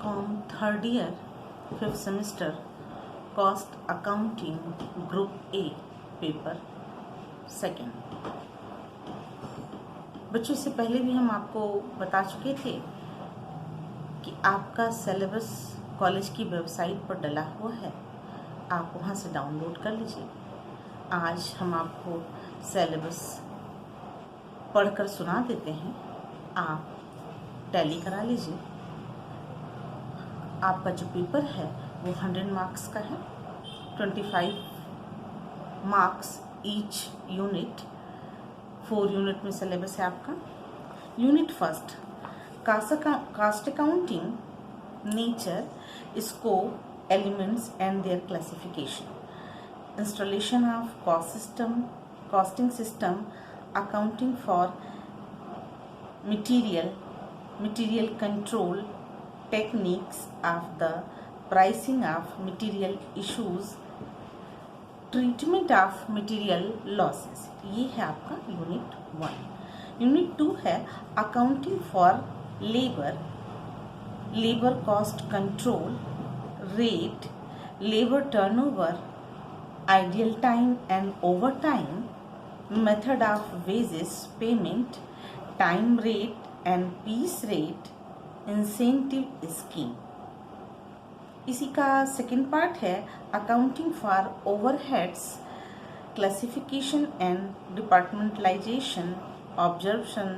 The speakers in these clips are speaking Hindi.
BCom third year, 5th semester, Cost Accounting Group A, paper second. बच्चों, इससे पहले भी हम आपको बता चुके थे कि आपका सिलेबस कॉलेज की वेबसाइट पर डला हुआ है, आप वहाँ से डाउनलोड कर लीजिए। आज हम आपको सिलेबस पढ़कर सुना देते हैं, आप टैली करा लीजिए। आपका जो पेपर है वो 100 मार्क्स का है, 25 मार्क्स ईच यूनिट। 4 यूनिट में सिलेबस है आपका। Unit first, cost accounting, nature, scope, elements and their classification, installation of costing system, accounting for material control, techniques of the pricing of material issues, treatment of material losses। ये है आपका यूनिट 1। यूनिट 2 है accounting for labour cost control, rate, labour turnover, ideal time and overtime, method of wages payment, time rate and piece rate, incentive scheme. इसी का सेकेंड पार्ट है accounting for overheads, classification and departmentalization, observation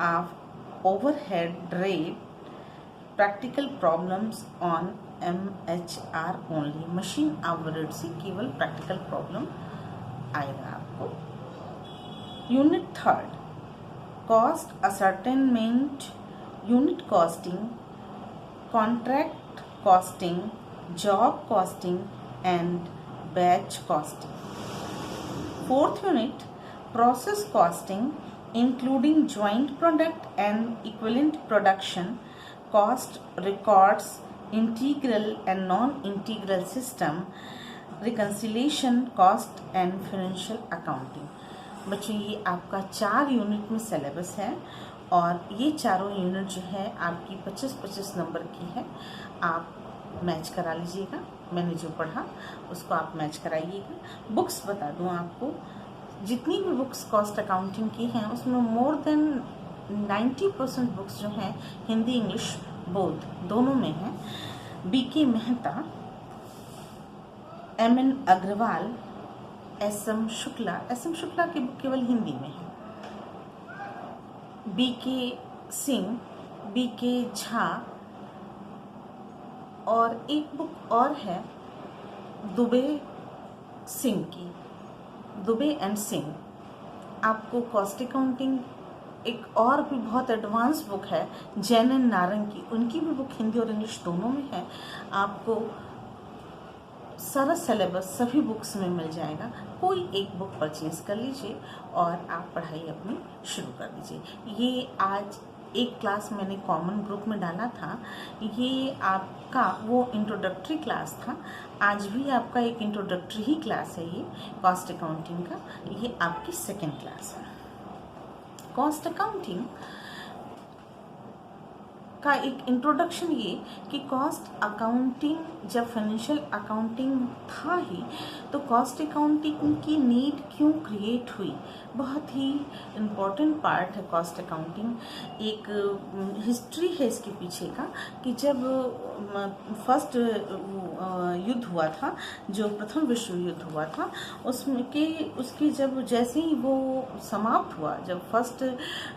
of overhead rate, practical problems on MHR only. Machine operated से केवल प्रैक्टिकल प्रॉब्लम आएगा आपको। Unit third, cost ascertainment, unit costing, contract costing, job costing and batch costing. Fourth unit, process costing including joint product and equivalent production, cost records, integral and non integral system, reconciliation, cost and financial accounting. बच्चों, ये आपका 4 यूनिट में सिलेबस है और ये चारों यूनिट जो है आपकी 25-25 नंबर की है। आप मैच करा लीजिएगा। मैंने जो पढ़ा उसको आप मैच कराइएगा। बुक्स बता दूं आपको, जितनी भी बुक्स कॉस्ट अकाउंटिंग की हैं उसमें मोर देन 90% बुक्स जो हैं हिंदी इंग्लिश बोथ दोनों में हैं। BK Mehta, MN Agarwal, SM Shukla की बुक केवल हिंदी में है। BK सिंह, BK झा और एक बुक और है दुबे सिंह की, दुबे एंड सिंह। आपको कॉस्ट अकाउंटिंग एक और भी बहुत एडवांस बुक है जैन एंड नारंग की, उनकी भी बुक हिंदी और इंग्लिश दोनों में है। आपको सारा सिलेबस सभी बुक्स में मिल जाएगा। कोई एक बुक परचेज कर लीजिए और आप पढ़ाई अपनी शुरू कर दीजिए। ये आज एक क्लास मैंने कॉमन ग्रुप में डाला था, ये आपका वो इंट्रोडक्टरी क्लास था। आज भी आपका एक इंट्रोडक्टरी ही क्लास है ये कॉस्ट अकाउंटिंग का। ये आपकी सेकेंड क्लास है। कॉस्ट अकाउंटिंग का एक इंट्रोडक्शन ये कि कॉस्ट अकाउंटिंग जब फाइनेंशियल अकाउंटिंग था ही तो कॉस्ट अकाउंटिंग की नीड क्यों क्रिएट हुई। बहुत ही इम्पॉर्टेंट पार्ट है कॉस्ट अकाउंटिंग। एक हिस्ट्री है इसके पीछे का कि जब फर्स्ट युद्ध हुआ था, जो प्रथम विश्व युद्ध हुआ था, उसके जब जैसे ही वो समाप्त हुआ, जब फर्स्ट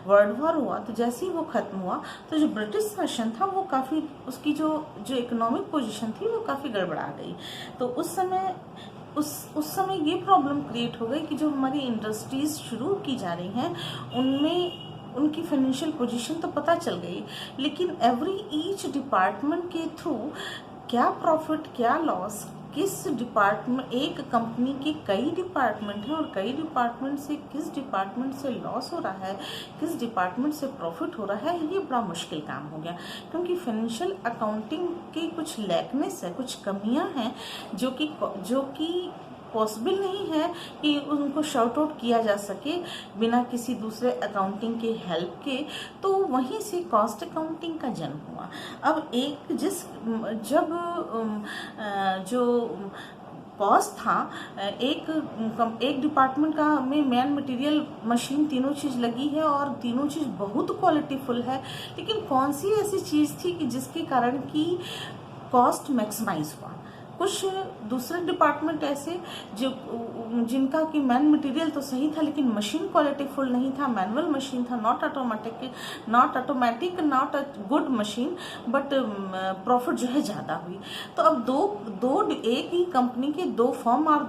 वर्ल्ड वॉर हुआ तो जैसे ही वो ख़त्म हुआ तो जो ब्रिटिश शासन था वो काफ़ी, उसकी जो इकोनॉमिक पोजीशन थी वो काफ़ी गड़बड़ा गई। तो उस समय ये प्रॉब्लम क्रिएट हो गई कि जो हमारी इंडस्ट्रीज शुरू की जा रही हैं उनमें उनकी फाइनेंशियल पोजीशन तो पता चल गई, लेकिन ईच डिपार्टमेंट के थ्रू क्या प्रॉफिट क्या लॉस, किस डिपार्टमेंट, एक कंपनी के कई डिपार्टमेंट हैं और कई डिपार्टमेंट से किस डिपार्टमेंट से लॉस हो रहा है, किस डिपार्टमेंट से प्रॉफिट हो रहा है, ये बड़ा मुश्किल काम हो गया। क्योंकि फाइनेंशियल अकाउंटिंग की कुछ लैकनेस है, कुछ कमियां हैं जो कि पॉसिबल नहीं है कि उनको शॉर्ट आउट किया जा सके बिना किसी दूसरे अकाउंटिंग के हेल्प के। तो वहीं से कॉस्ट अकाउंटिंग का जन्म हुआ। अब जब जो कॉस्ट था, एक डिपार्टमेंट का में मैन मटेरियल मशीन तीनों चीज़ लगी है और तीनों चीज़ बहुत क्वालिटीफुल है, लेकिन कौन सी ऐसी चीज़ थी कि जिसके कारण की कॉस्ट मैक्सिमाइज हुआ। कुछ दूसरे डिपार्टमेंट ऐसे जिनका कि मैन मटेरियल तो सही था लेकिन मशीन क्वालिटीफुल नहीं था, मैनुअल मशीन था, not automatic, not a good machine, but profit जो है ज़्यादा हुई। तो अब एक ही कंपनी के दो फर्म और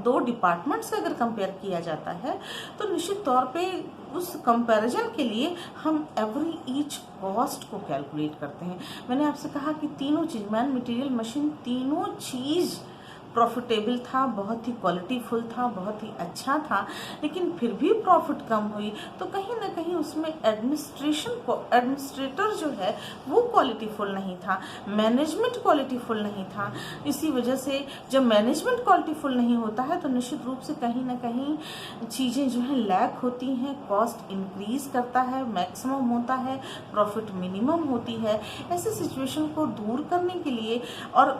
दो डिपार्टमेंट से अगर कंपेयर किया जाता है तो निश्चित तौर पे उस कंपैरिजन के लिए हम एवरी ईच कॉस्ट को कैलकुलेट करते हैं। मैंने आपसे कहा कि तीनों चीज़, मैन मटेरियल मशीन, तीनों चीज़ प्रॉफिटेबल था, बहुत ही क्वालिटीफुल था, बहुत ही अच्छा था, लेकिन फिर भी प्रॉफिट कम हुई। तो कहीं ना कहीं उसमें एडमिनिस्ट्रेटर जो है वो क्वालिटीफुल नहीं था, मैनेजमेंट क्वालिटीफुल नहीं था। इसी वजह से जब मैनेजमेंट क्वालिटीफुल नहीं होता है तो निश्चित रूप से कहीं ना कहीं चीज़ें जो है लैक होती हैं, कॉस्ट इंक्रीज करता है, मैक्सिमम होता है, प्रॉफिट मिनिमम होती है। ऐसे सिचुएशन को दूर करने के लिए और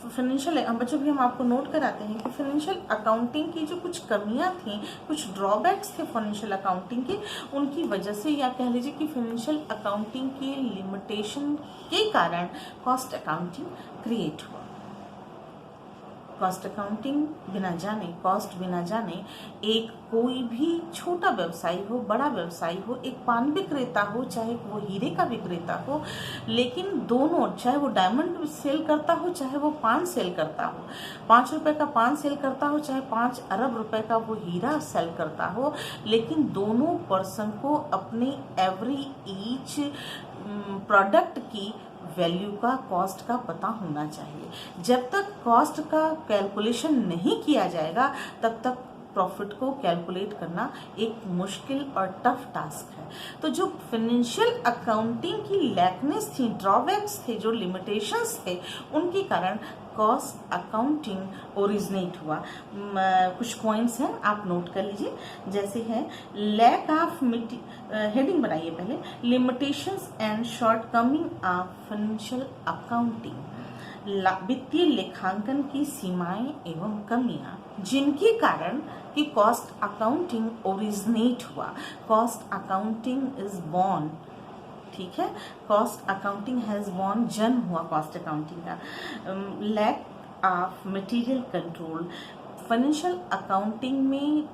फाइनेंशियल बच्चों भी हम आपको नोट कराते हैं कि फाइनेंशियल अकाउंटिंग की जो कुछ कमियां थी, कुछ ड्रॉबैक्स थे फाइनेंशियल अकाउंटिंग के, उनकी वजह से या कह लीजिए कि फाइनेंशियल अकाउंटिंग के लिमिटेशन के कारण कॉस्ट अकाउंटिंग क्रिएट हुआ। कॉस्ट बिना जाने एक कोई भी छोटा व्यवसायी हो, बड़ा व्यवसायी हो, एक पान विक्रेता हो, चाहे वो हीरे का विक्रेता हो, लेकिन दोनों, चाहे वो डायमंड सेल करता हो, चाहे वो पान सेल करता हो, 5 रुपए का पान सेल करता हो, चाहे 5 अरब रुपए का वो हीरा सेल करता हो, लेकिन दोनों पर्सन को अपने एवरी ईच प्रोडक्ट की वैल्यू का, कॉस्ट का पता होना चाहिए। जब तक कॉस्ट का कैलकुलेशन नहीं किया जाएगा तब तक प्रॉफिट को कैलकुलेट करना एक मुश्किल और टफ टास्क है। तो जो फाइनेंशियल अकाउंटिंग की लैकनेस थी, ड्रॉबैक्स थे, जो लिमिटेशंस थे, उनके कारण कॉस्ट अकाउंटिंग ओरिजिनेट हुआ। कुछ पॉइंट्स हैं, आप नोट कर लीजिए। जैसे है लैक ऑफ हेडिंग बनाइए पहले, limitations and shortcoming of financial accounting, वित्तीय लेखांकन की सीमाएं एवं कमियां जिनके कारण कि कॉस्ट अकाउंटिंग ओरिजिनेट हुआ। कॉस्ट अकाउंटिंग इज बॉर्न, ठीक है, कॉस्ट अकाउंटिंग हैज बॉर्न, जन्म हुआ कॉस्ट अकाउंटिंग का। Lack of material control, financial accounting में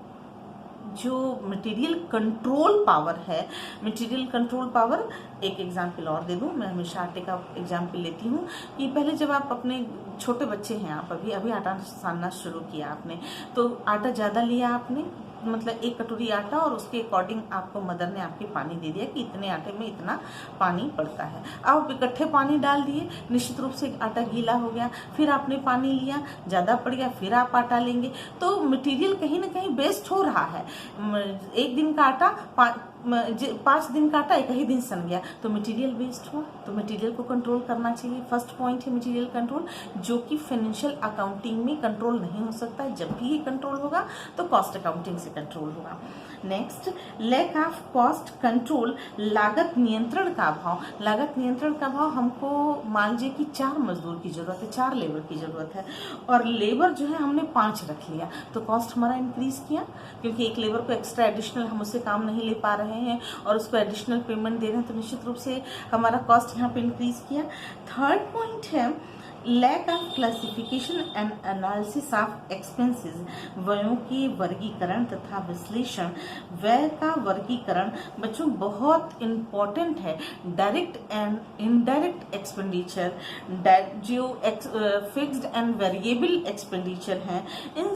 जो मटेरियल कंट्रोल पावर है, मटेरियल कंट्रोल पावर, एक एग्जाम्पल और दे दूं, मैं हमेशा आटे का एग्जाम्पल लेती हूँ कि पहले जब आप अपने छोटे बच्चे हैं, आप अभी आटा सानना शुरू किया आपने, तो आटा ज़्यादा लिया आपने, मतलब 1 कटोरी आटा, और उसके अकॉर्डिंग आपको मदर ने आपके पानी दे दिया कि इतने आटे में इतना पानी पड़ता है। आप इकट्ठे पानी डाल दिए, निश्चित रूप से आटा गीला हो गया, फिर आपने पानी लिया, ज़्यादा पड़ गया, फिर आप आटा लेंगे, तो मटेरियल कहीं ना कहीं वेस्ट हो रहा है। 1 दिन का आटा 5 दिन का आटा 1 ही दिन सन गया, तो मटेरियल वेस्ट हुआ। तो मटेरियल को कंट्रोल करना चाहिए। फर्स्ट पॉइंट है मटेरियल कंट्रोल, जो कि फाइनेंशियल अकाउंटिंग में कंट्रोल नहीं हो सकता है। जब भी ये कंट्रोल होगा तो कॉस्ट अकाउंटिंग से कंट्रोल होगा। Next, lack of cost control, लागत नियंत्रण का अभाव। लागत नियंत्रण का अभाव, हमको मान लीजिए कि 4 मजदूर की जरूरत है, 4 लेबर की जरूरत है, और लेबर जो है हमने 5 रख लिया, तो कॉस्ट हमारा इंक्रीज किया, क्योंकि एक लेबर को एक्स्ट्रा एडिशनल हम उससे काम नहीं ले पा रहे हैं और उसको एडिशनल पेमेंट दे रहे हैं, तो निश्चित रूप से हमारा कॉस्ट यहाँ पे इंक्रीज किया। थर्ड पॉइंट है lack of classification and analysis of expenses, व्ययों के वर्गीकरण तथा विश्लेषण। व्यय का वर्गीकरण बच्चों बहुत इम्पोर्टेंट है। डायरेक्ट एंड इनडायरेक्ट एक्सपेंडिचर, जो फिक्स्ड एंड वेरिएबल एक्सपेंडिचर हैं, इन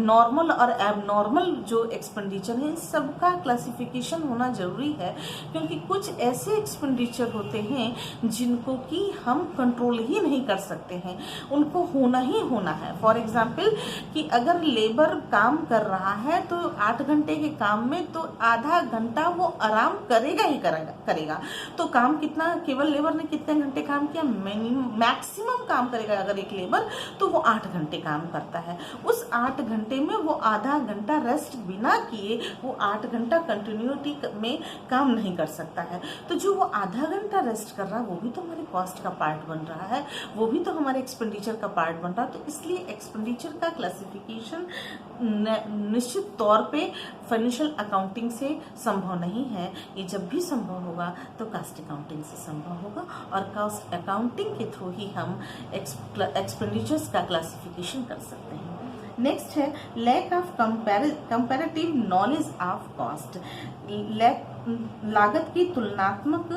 नॉर्मल और एबनॉर्मल जो एक्सपेंडिचर है, इन सबका क्लासिफिकेशन होना जरूरी है, क्योंकि कुछ ऐसे एक्सपेंडिचर होते हैं जिनको कि हम कंट्रोल ही नहीं कर सकते। सकते हैं, उनको होना ही होना है। फॉर एग्जाम्पल कि अगर लेबर काम कर रहा है तो 8 घंटे के काम में तो आधा घंटा वो आराम करेगा ही करेगा। तो काम कितना, केवल लेबर ने कितने घंटे काम किया, मैक्सिमम काम करेगा अगर एक लेबर तो वो 8 घंटे काम करता है। उस 8 घंटे में वो आधा घंटा रेस्ट बिना किए वो 8 घंटा कंटिन्यूटी में काम नहीं कर सकता है। तो जो वो आधा घंटा रेस्ट कर रहा है वो भी तो हमारे कॉस्ट का पार्ट बन रहा है, वो भी तो हमारे एक्सपेंडिचर का पार्ट बन रहा है। तो इसलिए एक्सपेंडिचर का क्लासिफिकेशन निश्चित तौर पे फाइनेंशियल अकाउंटिंग से संभव नहीं है। ये जब भी संभव होगा तो कॉस्ट अकाउंटिंग से संभव होगा, और कॉस्ट अकाउंटिंग के थ्रू ही हम एक्सपेंडिचर्स का क्लासिफिकेशन कर सकते हैं। नेक्स्ट है lack of comparative knowledge of cost, लागत की तुलनात्मक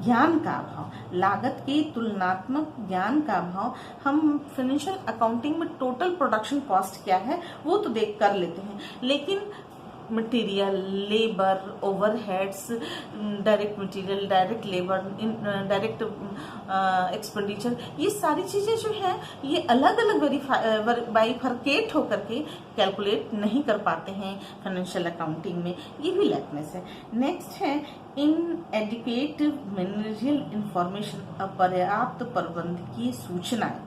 ज्ञान का अभाव। लागत की तुलनात्मक ज्ञान का अभाव, हम फाइनेंशियल अकाउंटिंग में टोटल प्रोडक्शन कॉस्ट क्या है वो तो देख कर लेते हैं, लेकिन material, labour, overheads, direct material, direct labour, direct expenditure, ये सारी चीज़ें जो हैं ये अलग अलग बाइफरकेट होकर के कैलकुलेट नहीं कर पाते हैं फाइनेंशियल अकाउंटिंग में, ये भी लैकनेस है। नेक्स्ट है इनएडिक्वेट मैनेजरियल इंफॉर्मेशन, अपर्याप्त प्रबंधकीय सूचनाएं।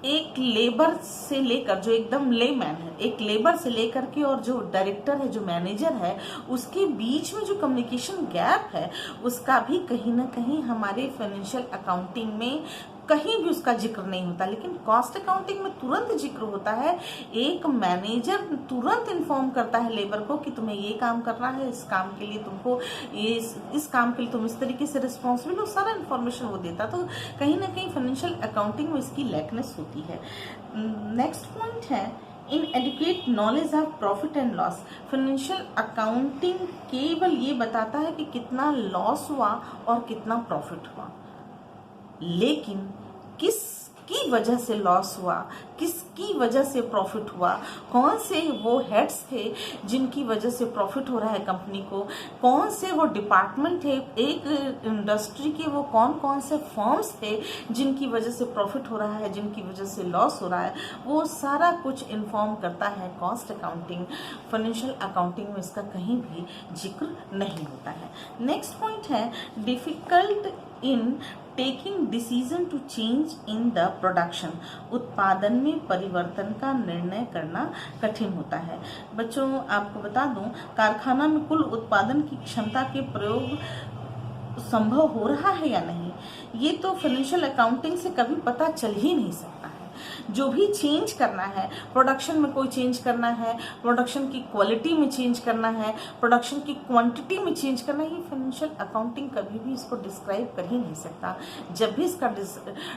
एक लेबर से लेकर, जो एकदम लेमैन है, एक लेबर से लेकर के और जो डायरेक्टर है, जो मैनेजर है, उसके बीच में जो कम्युनिकेशन गैप है उसका भी कहीं ना कहीं हमारे फाइनेंशियल अकाउंटिंग में कहीं भी उसका जिक्र नहीं होता, लेकिन कॉस्ट अकाउंटिंग में तुरंत जिक्र होता है। एक मैनेजर तुरंत इन्फॉर्म करता है लेबर को कि तुम्हें ये काम करना है, इस काम के लिए तुमको इस काम के लिए तुम इस तरीके से रिस्पॉन्सिबल हो, सारा इन्फॉर्मेशन वो देता। तो कहीं ना कहीं फाइनेंशियल अकाउंटिंग में इसकी लैकनेस होती है। नेक्स्ट पॉइंट है इनएडिक्वेट knowledge of profit and loss. Financial accounting केवल ये बताता है कि कितना लॉस हुआ और कितना प्रॉफिट हुआ, लेकिन किसकी वजह से लॉस हुआ, किसकी वजह से प्रॉफिट हुआ, कौन से वो हेड्स थे जिनकी वजह से प्रॉफिट हो रहा है कंपनी को, कौन से वो डिपार्टमेंट थे, एक इंडस्ट्री के वो कौन कौन से फर्म्स थे जिनकी वजह से प्रॉफिट हो रहा है, जिनकी वजह से लॉस हो रहा है, वो सारा कुछ इन्फॉर्म करता है कॉस्ट अकाउंटिंग। फाइनेंशियल अकाउंटिंग में इसका कहीं भी जिक्र नहीं होता है। नेक्स्ट पॉइंट है difficult in taking decision to change in the production. उत्पादन में परिवर्तन का निर्णय करना कठिन होता है। बच्चों आपको बता दूं, कारखाना में कुल उत्पादन की क्षमता के प्रयोग संभव हो रहा है या नहीं, ये तो फाइनेंशियल अकाउंटिंग से कभी पता चल ही नहीं सकता है। जो भी चेंज करना है, प्रोडक्शन में कोई चेंज करना है, प्रोडक्शन की क्वालिटी में चेंज करना है, प्रोडक्शन की क्वांटिटी में चेंज करना है, ये फाइनेंशियल अकाउंटिंग कभी भी इसको डिस्क्राइब कर ही नहीं सकता। जब भी इसका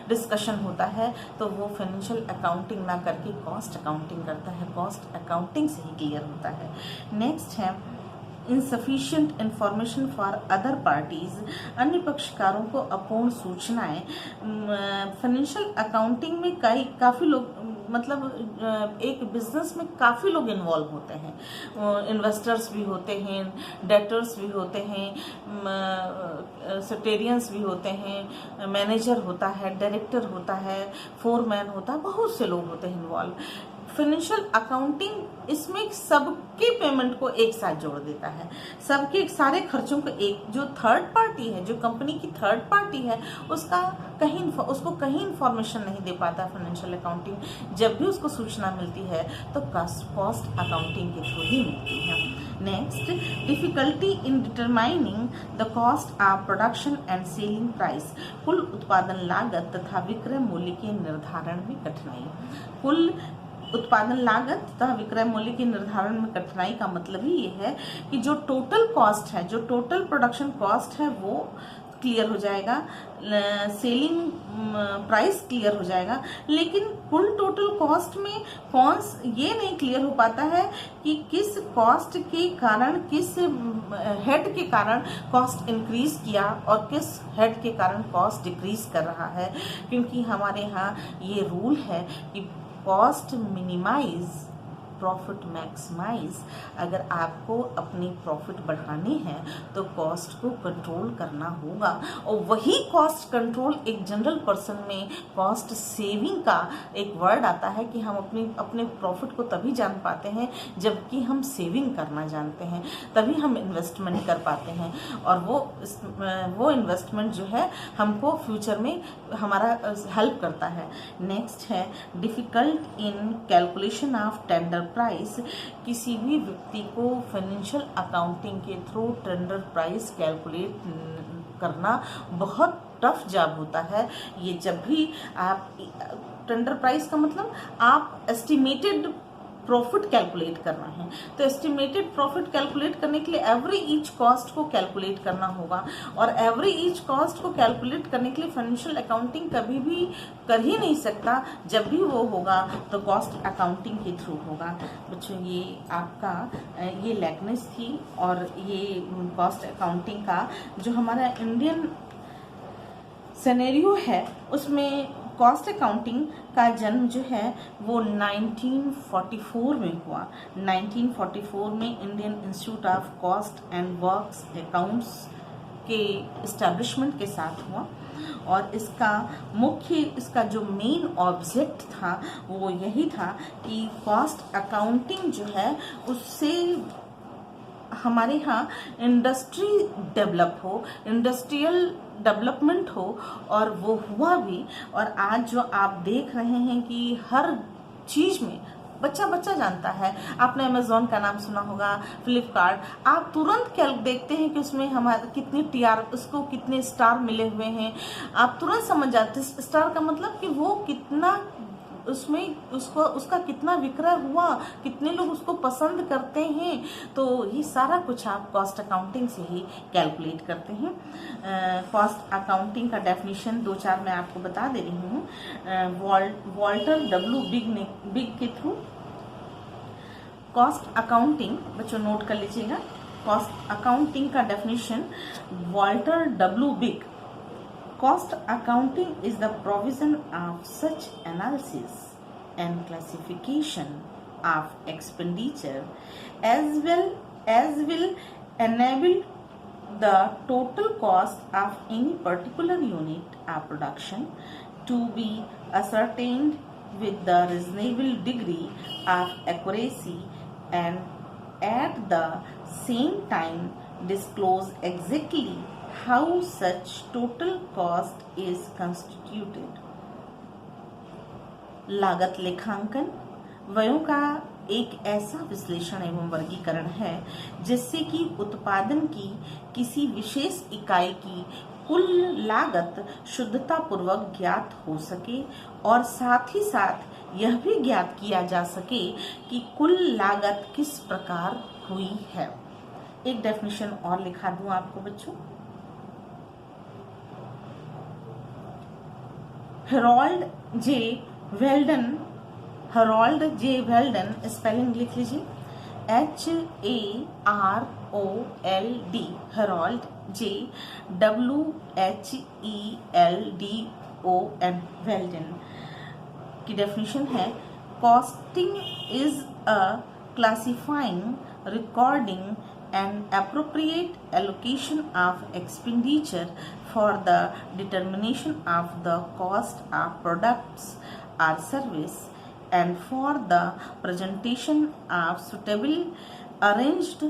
डिस्कशन होता है तो वो फाइनेंशियल अकाउंटिंग ना करके कॉस्ट अकाउंटिंग करता है, कॉस्ट अकाउंटिंग से ही क्लियर होता है। नेक्स्ट है insufficient information for other parties, अन्य पक्षकारों को अपूर्ण सूचनाएं। फाइनेंशियल अकाउंटिंग में काफ़ी लोग, मतलब एक बिजनेस में काफ़ी लोग इन्वॉल्व होते हैं, इन्वेस्टर्स भी होते हैं, डेटर्स भी होते हैं, सेक्रेटरियंस भी होते हैं, मैनेजर होता है, डायरेक्टर होता है, फोरमैन होता है, बहुत से लोग होते हैं इन्वॉल्व। फाइनेंशियल अकाउंटिंग इसमें सबके पेमेंट को एक साथ जोड़ देता है, सबके सारे खर्चों को एक, जो थर्ड पार्टी है, जो कंपनी की थर्ड पार्टी है, उसको कहीं इंफॉर्मेशन नहीं दे पाता फाइनेंशियल अकाउंटिंग। जब भी उसको सूचना मिलती है तो कॉस्ट अकाउंटिंग के थ्रू ही मिलती है। Next, difficulty in determining the cost of production and selling price. कुल उत्पादन लागत तथा विक्रय मूल्य के निर्धारण में कठिनाई। कुल उत्पादन लागत तथा विक्रय मूल्य के निर्धारण में कठिनाई का मतलब ही ये है कि जो टोटल कॉस्ट है, जो टोटल प्रोडक्शन कॉस्ट है वो क्लियर हो जाएगा, सेलिंग प्राइस क्लियर हो जाएगा, लेकिन कुल टोटल कॉस्ट में ये नहीं क्लियर हो पाता है कि किस कॉस्ट के कारण, किस हेड के कारण कॉस्ट इंक्रीज किया और किस हेड के कारण कॉस्ट डिक्रीज कर रहा है। क्योंकि हमारे यहाँ ये रूल है कि कॉस्ट मिनिमाइज प्रॉफिट मैक्सिमाइज, अगर आपको अपनी प्रॉफिट बढ़ानी है तो कॉस्ट को कंट्रोल करना होगा। और वही कॉस्ट कंट्रोल एक जनरल पर्सन में कॉस्ट सेविंग का एक वर्ड आता है कि हम अपने प्रॉफिट को तभी जान पाते हैं जबकि हम सेविंग करना जानते हैं, तभी हम इन्वेस्टमेंट कर पाते हैं, और वो इन्वेस्टमेंट जो है हमको फ्यूचर में हमारा हेल्प करता है। नेक्स्ट है difficult in calculation of tender price. किसी भी व्यक्ति को फाइनेंशियल अकाउंटिंग के थ्रू टेंडर प्राइस कैलकुलेट करना बहुत टफ जॉब होता है। ये जब भी आप टेंडर प्राइस का मतलब आप एस्टिमेटेड प्रॉफिट कैलकुलेट करना है, तो एस्टिमेटेड प्रॉफिट कैलकुलेट करने के लिए एवरी ईच कॉस्ट को कैलकुलेट करना होगा, और एवरी ईच कॉस्ट को कैलकुलेट करने के लिए फाइनेंशियल अकाउंटिंग कभी भी कर ही नहीं सकता। जब भी वो होगा तो कॉस्ट अकाउंटिंग के थ्रू होगा। बच्चों ये आपका ये लैकनेस थी, और ये कॉस्ट अकाउंटिंग का जो हमारा इंडियन सिनेरियो है उसमें कॉस्ट अकाउंटिंग का जन्म जो है वो 1944 में हुआ। 1944 में Indian institute of cost and works accounts के इस्टेब्लिशमेंट के साथ हुआ, और इसका जो मेन ऑब्जेक्ट था वो यही था कि कॉस्ट अकाउंटिंग जो है उससे हमारे यहाँ इंडस्ट्री डेवलप हो, इंडस्ट्रियल डेवलपमेंट हो, और वो हुआ भी। और आज जो आप देख रहे हैं कि हर चीज़ में बच्चा जानता है, आपने अमेज़ॉन का नाम सुना होगा, फ्लिपकार्ट, आप तुरंत क्या देखते हैं कि उसमें हमारे उसको कितने स्टार मिले हुए हैं, आप तुरंत समझ जाते हैं स्टार का मतलब कि वो कितना उसका कितना विक्रय हुआ, कितने लोग उसको पसंद करते हैं। तो ये सारा कुछ आप कॉस्ट अकाउंटिंग से ही कैलकुलेट करते हैं। कॉस्ट अकाउंटिंग का डेफिनेशन 2-4 मैं आपको बता दे रही हूँ। वॉल्टर डब्ल्यू बिग के थ्रू कॉस्ट अकाउंटिंग, बच्चों नोट कर लीजिएगा, कॉस्ट अकाउंटिंग का definition Walter W big. Cost accounting is the provision of such analysis and classification of expenditure as will enable the total cost of any particular unit of production to be ascertained with the reasonable degree of accuracy, and at the same time disclose exactly how such total cost is constituted। लागत लेखांकन व्ययों का एक ऐसा विश्लेषण एवं वर्गीकरण है जिससे कि उत्पादन की किसी विशेष इकाई की कुल लागत शुद्धता पूर्वक ज्ञात हो सके, और साथ ही साथ यह भी ज्ञात किया जा सके कि कुल लागत किस प्रकार हुई है। एक डेफिनेशन और लिखा दूं आपको बच्चों, हेरोल्ड जे वेल्डन, स्पेलिंग लिख लीजिए, HAROLD, हेरोल्ड, JWHELDON, वेल्डन की डेफिनेशन है costing is a classifying, recording and appropriate allocation of expenditure for the determination of the cost of products or service, and for the presentation of suitable arranged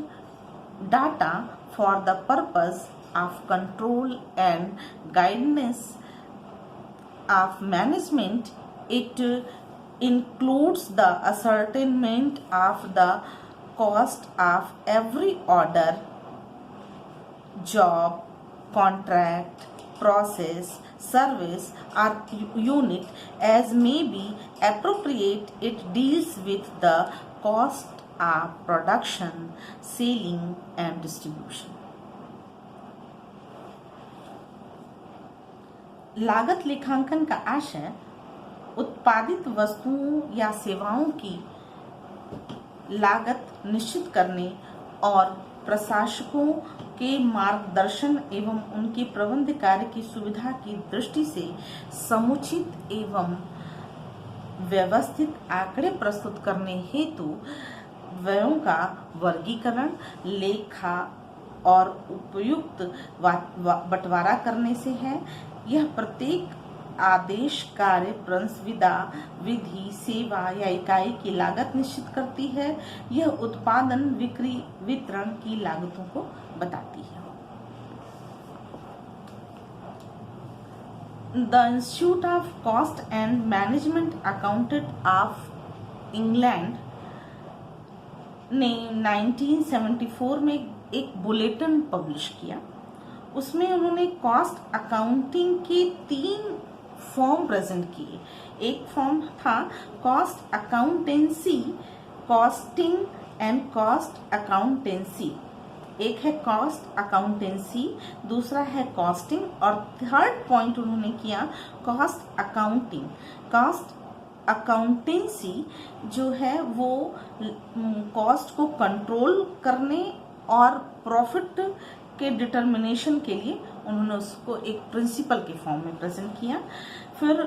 data for the purpose of control and guidance of management. It includes the ascertainment of the cost of every order, job, contract, process, service or unit as may be appropriate. It deals with the cost of production, selling and distribution. लागत लेखांकन का आशय उत्पादित वस्तुओं या सेवाओं की लागत निश्चित करने और प्रशासकों के मार्गदर्शन एवं उनके प्रबंध कार्य की सुविधा की दृष्टि से समुचित एवं व्यवस्थित आंकड़े प्रस्तुत करने हेतु व्ययों का वर्गीकरण, लेखा और उपयुक्त बंटवारा करने से है। यह प्रत्येक आदेश, कार्य, प्रसंविदा, विधि, सेवा या इकाई की लागत निश्चित करती है। यह उत्पादन, बिक्री, वितरण की लागतों को बताती है। The Institute of Cost and Management Accountant of England ने 1974 में एक बुलेटिन पब्लिश किया। उसमें उन्होंने कॉस्ट अकाउंटिंग के 3 फॉर्म प्रेजेंट किए। एक फॉर्म था cost accountancy, costing and cost accountancy. एक है कॉस्ट अकाउंटेंसी, दूसरा है कॉस्टिंग और थर्ड पॉइंट उन्होंने किया कॉस्ट अकाउंटिंग। कॉस्ट अकाउंटेंसी जो है वो कॉस्ट को कंट्रोल करने और प्रॉफिट के डिटर्मिनेशन के लिए उन्होंने उसको एक प्रिंसिपल के फॉर्म में प्रेजेंट किया। फिर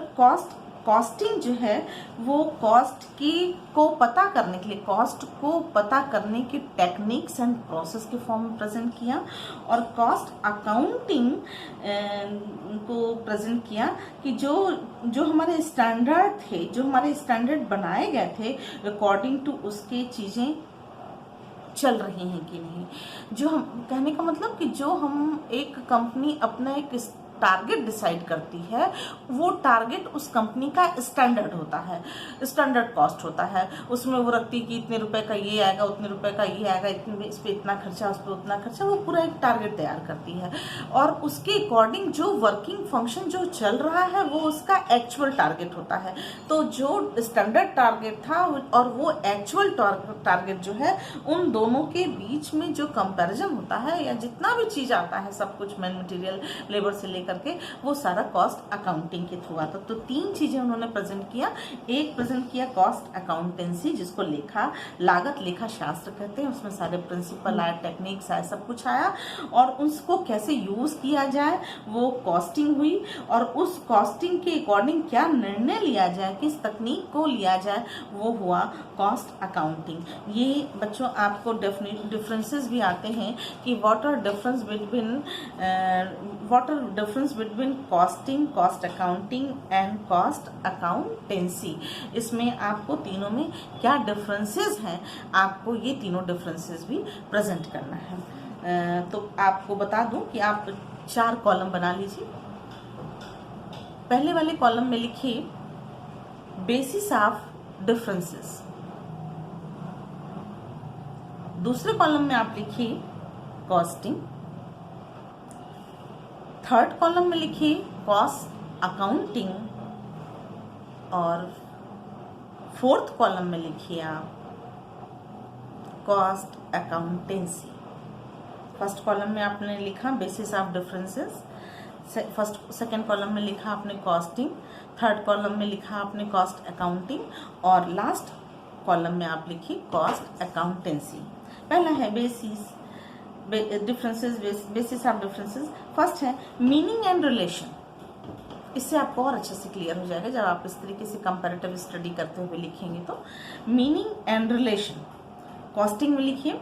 कॉस्टिंग जो है वो कॉस्ट को पता करने के लिए, कॉस्ट को पता करने के टेक्निक्स एंड प्रोसेस के फॉर्म में प्रेजेंट किया। और कॉस्ट अकाउंटिंग को प्रेजेंट किया कि जो हमारे स्टैंडर्ड थे, जो हमारे स्टैंडर्ड बनाए गए थे अकॉर्डिंग टू उसके चीज़ें चल रही हैं कि नहीं। जो हम कहने का मतलब कि जो हम एक कंपनी अपना एक टारगेट डिसाइड करती है, वो टारगेट उस कंपनी का स्टैंडर्ड होता है, स्टैंडर्ड कॉस्ट होता है। उसमें वो रखती है कि इतने रुपए का ये आएगा, उतने रुपए का ये आएगा, इतने इस पे इतना खर्चा, उस पर उतना खर्चा, वो पूरा एक टारगेट तैयार करती है। और उसके अकॉर्डिंग जो वर्किंग फंक्शन जो चल रहा है वो उसका एक्चुअल टारगेट होता है। तो जो स्टैंडर्ड टारगेट था और वो एक्चुअल टारगेट जो है, उन दोनों के बीच में जो कंपैरिजन होता है या जितना भी चीज आता है, सब कुछ मैन मटेरियल, लेबर से लेकर के, वो सारा कॉस्ट अकाउंटिंग के थ्रू आता। तो 3 चीजें उन्होंने प्रेजेंट किया। एक प्रेजेंट किया कॉस्ट अकाउंटेंसी, जिसको लागत लेखा शास्त्र कहते हैं। उसमें सारे प्रिंसिपल आए, टेक्निक्स आए, सब कुछ आया। और उसको कैसे यूज किया जाए वो कॉस्टिंग हुई। और उस कॉस्टिंग के अकॉर्डिंग क्या निर्णय लिया जाए, किस तकनीक को लिया जाए, वो हुआ कॉस्ट अकाउंटिंग। ये बच्चों आपको डिफरेंसेस भी आते हैं कि what are difference between costing, cost accounting and cost accountancy. इसमें आपको तीनों में क्या डिफरेंसेस हैं, आपको ये तीनों डिफरेंसेस भी प्रेजेंट करना है। तो आपको बता दूं कि आप 4 कॉलम बना लीजिए। पहले वाले कॉलम में लिखिए बेसिस ऑफ डिफरेंसेस। दूसरे कॉलम में आप लिखिए कॉस्टिंग। थर्ड कॉलम में लिखिए कॉस्ट अकाउंटिंग। और फोर्थ कॉलम में लिखिए आप कॉस्ट अकाउंटेंसी। फर्स्ट कॉलम में आपने लिखा basis of differences, second column में लिखा आपने कॉस्टिंग, थर्ड कॉलम में लिखा आपने कॉस्ट अकाउंटिंग और लास्ट कॉलम में आप लिखिए कॉस्ट अकाउंटेंसी। पहला है बेसिस ऑफ डिफरेंसेस। फर्स्ट है मीनिंग एंड रिलेशन। इससे आपको और अच्छे से क्लियर हो जाएगा जब आप इस तरीके से कंपैरेटिव स्टडी करते हुए लिखेंगे। तो मीनिंग एंड रिलेशन कॉस्टिंग में लिखिए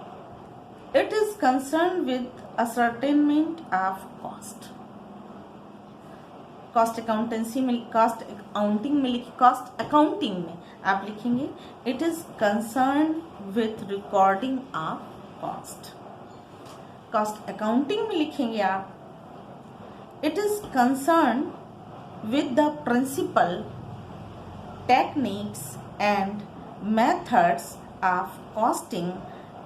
it is concern with ascertainment of cost. Cost accountancy में, कॉस्ट अकाउंटिंग में लिखिए, कॉस्ट अकाउंटिंग में आप लिखेंगे it is concern with recording of cost. Cost accounting में लिखेंगे आप it is concern with the principle, techniques and methods of costing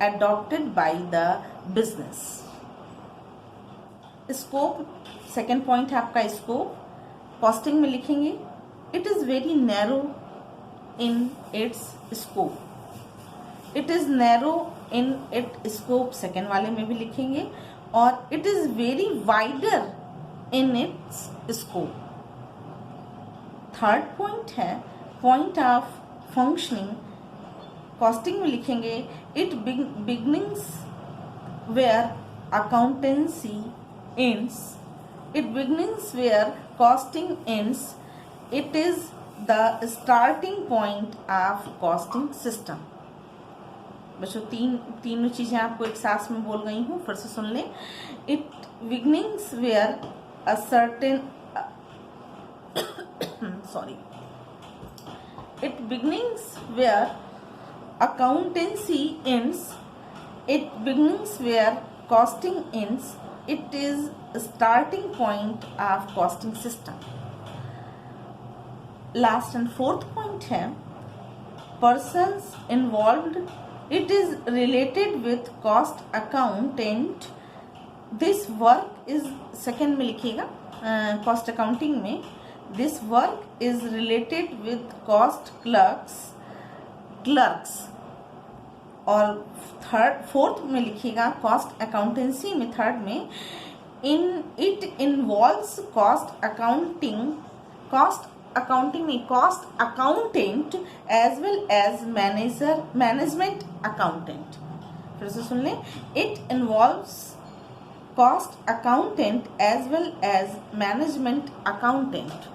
adopted by the business। Scope, second point है आपका स्कोप। कॉस्टिंग में लिखेंगे it is very narrow in its scope. It is narrow in it scope second वाले में भी लिखेंगे। और it is very wider in its scope. Third point है पॉइंट ऑफ फंक्शनिंग। कॉस्टिंग में लिखेंगे it beginnings where accountancy ends. It beginnings where costing ends. It is the starting point of costing system. बच्चों तीनों चीजें आपको एक साथ में बोल गई हूँ, फिर से सुन लें। It beginnings where a certain sorry, it beginnings where accountancy ends, it beginnings where costing ends, it is a starting point of costing system। Last and fourth point है persons involved, it is related with cost accountant, this work is second में लिखिएगा कॉस्ट अकाउंटिंग में, this work is related with cost clerks और फोर्थ में लिखिएगा कॉस्ट अकाउंटेंसी में, थर्ड में in it involves cost accounting में cost accountant as well as management accountant. फिर से सुन लें, it involves cost accountant as well as management accountant.